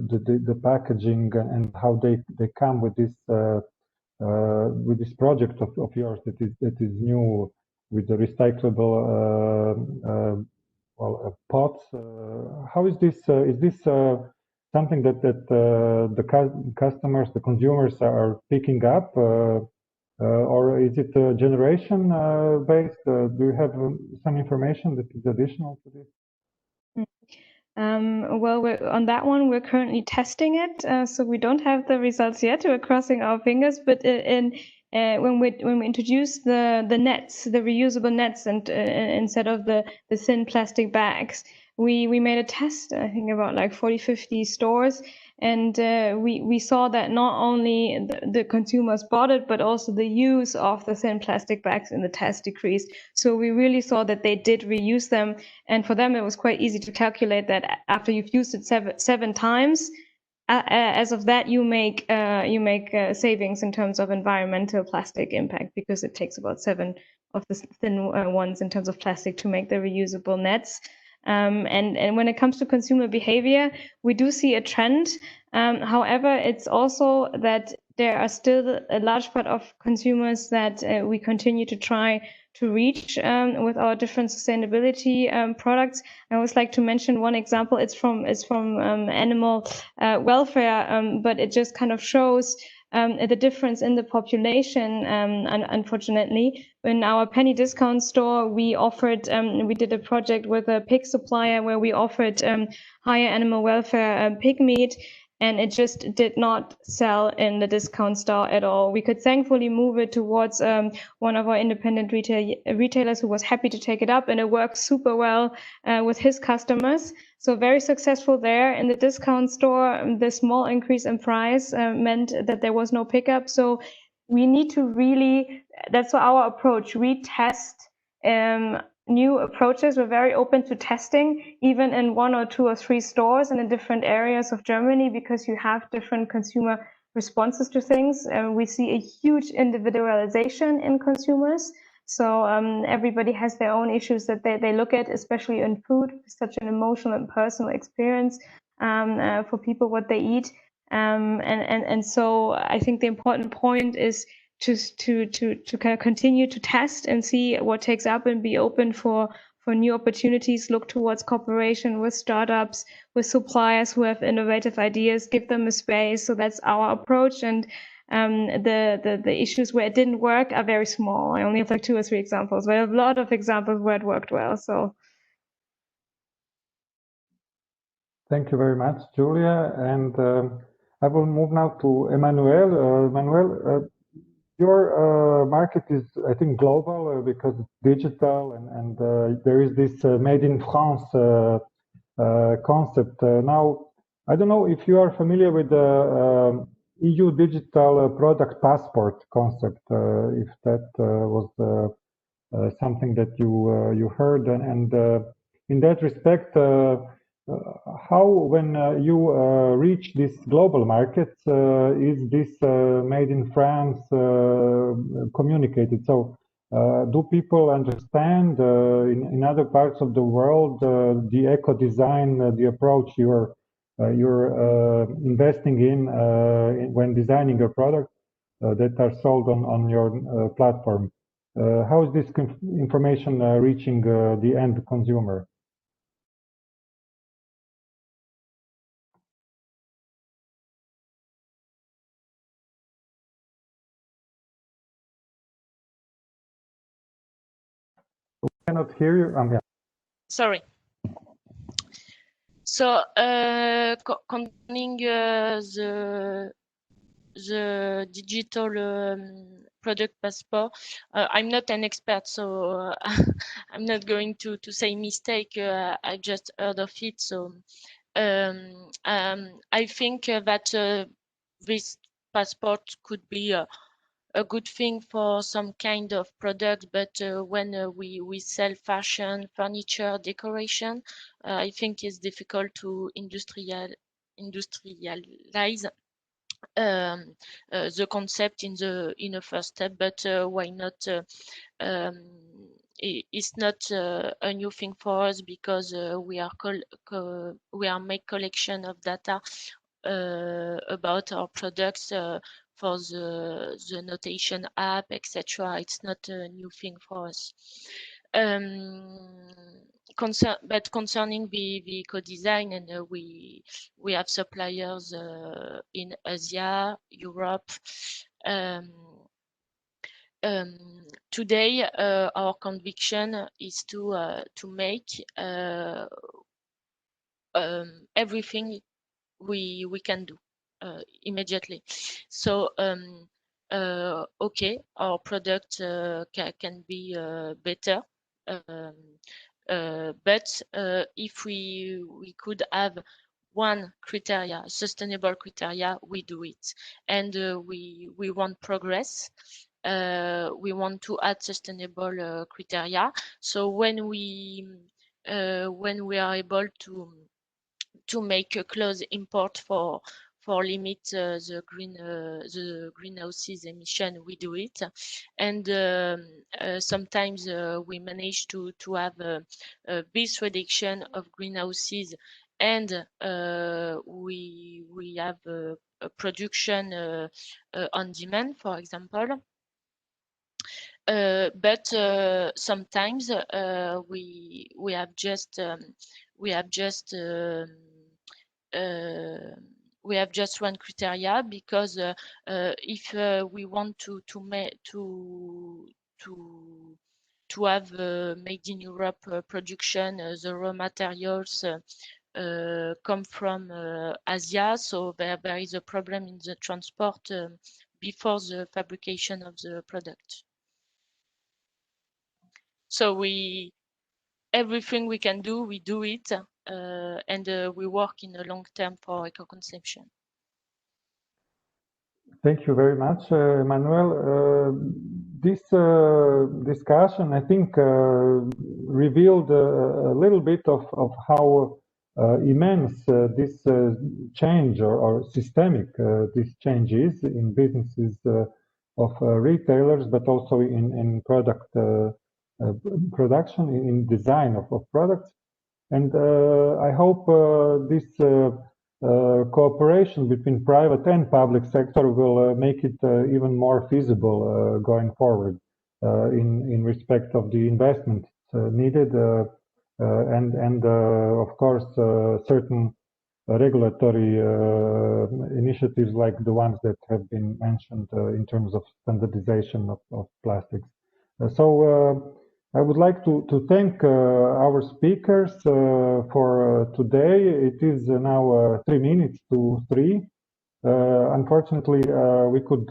the packaging and how they come with this project of yours that is new with the recyclable pots. How is this? Is this something that the customers, the consumers are picking up, or is it generation based? Do you have some information that is additional to this? Well, on that one, we're currently testing it, so we don't have the results yet. We're crossing our fingers. But when we introduce the nets, the reusable nets, and instead of the thin plastic bags, we made a test. I think about like 40-50 stores, and we saw that not only the consumers bought it, but also the use of the thin plastic bags in the test decreased. So we really saw that they did reuse them, and for them it was quite easy to calculate that after you've used it seven times, as of that you make savings in terms of environmental plastic impact, because it takes about 7 of the thin ones in terms of plastic to make the reusable nets. And when it comes to consumer behavior, we do see a trend. However, it's also that there are still a large part of consumers that we continue to try to reach with our different sustainability products. I always like to mention one example. It's from animal welfare, but it just kind of shows the difference in the population. Unfortunately, in our penny discount store, we did a project with a pig supplier where we offered higher animal welfare pig meat. and it just did not sell in the discount store at all. We could thankfully move it towards one of our independent retailers who was happy to take it up, and it works super well with his customers. So very successful there. In the discount store, the small increase in price meant that there was no pickup. So we need to really, that's our approach. We test new approaches. We're very open to testing, even in 1 or 2 or 3 stores and in different areas of Germany, because you have different consumer responses to things. We see a huge individualization in consumers. So everybody has their own issues that they look at, especially in food. It's such an emotional and personal experience for people, what they eat. And so I think the important point is to kind of continue to test and see what takes up, and be open for new opportunities, look towards cooperation with startups, with suppliers who have innovative ideas, give them a space. So that's our approach. And the issues where it didn't work are very small. I only have like 2 or 3 examples, but I have a lot of examples where it worked well. So thank you very much, Julia. And I will move now to Emmanuel. Emmanuel, your market is, I think, global because it's digital, and there is this made in France concept. Now, I don't know if you are familiar with the EU digital product passport concept, if that was something that you heard, and in that respect, how, when you reach this global market, is this made in France communicated? So do people understand in other parts of the world the eco design, the approach you're investing in when designing your products that are sold on your platform? How is this information reaching the end consumer? We cannot hear you. Yeah. Sorry. So concerning the digital product passport, I'm not an expert, so I'm not going to say mistake. I just heard of it, so I think that this passport could be a good thing for some kind of product, but when we sell fashion, furniture, decoration, I think it's difficult to industrialize the concept in a first step. But why not? It's not a new thing for us, because we are make collection of data about our products for the notation app, etc. It's not a new thing for us. But concerning the eco-design, and we have suppliers in Asia, Europe. Today, our conviction is to make everything we can do immediately. So okay, our product can be better, but if we could have one criteria, sustainable criteria, we do it. And we want progress. We want to add sustainable criteria. So when we are able to make a close import for limit the greenhouses emission, we do it. And sometimes we manage to have this reduction of greenhouses, and we have a production on demand, for example. But sometimes we have just one criteria, because if we want to have made in Europe production, the raw materials come from Asia, so there is a problem in the transport before the fabrication of the product. So everything we can do, we do it, and we work in the long term for eco-consumption. Thank you very much, Emmanuel. This discussion, I think, revealed a little bit of how immense this change or systemic this change is in businesses of retailers, but also in product production, in design of products. And I hope this cooperation between private and public sector will make it even more feasible going forward in respect of the investment needed and of course certain regulatory initiatives like the ones that have been mentioned in terms of standardization of plastics. So I would like to thank our speakers for today. It is now 3 minutes to 3. Unfortunately, we could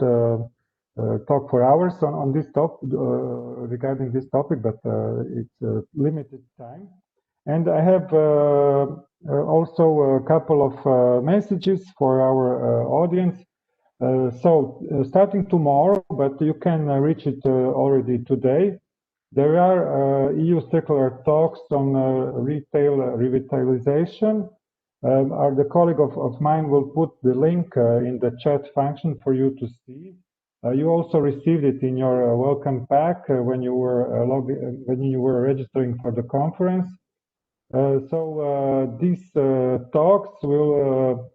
talk for hours on this topic regarding this topic, but it's a limited time. And I have also a couple of messages for our audience. So starting tomorrow, but you can reach it already today. There are EU circular talks on retail revitalization. The colleague of mine will put the link in the chat function for you to see. You also received it in your welcome pack when you were registering for the conference. So these talks will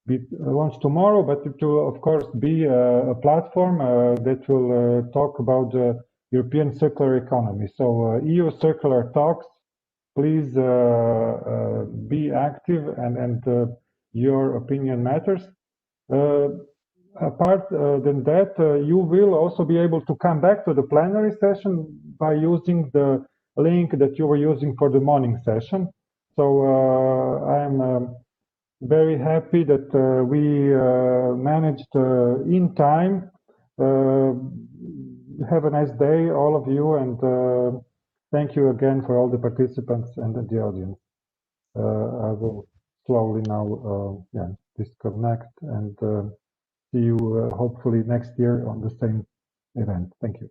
be launched tomorrow, but it will of course be a platform that will talk about the European circular economy. So EU circular talks, please be active and your opinion matters. Apart than that, you will also be able to come back to the plenary session by using the link that you were using for the morning session. So I'm very happy that we managed in time. Have a nice day, all of you, and thank you again for all the participants and the audience. I will slowly now disconnect and see you hopefully next year on the same event. Thank you.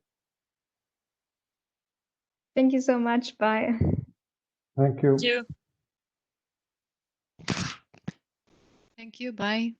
Thank you so much. Bye. Thank you. Thank you. Thank you. Bye.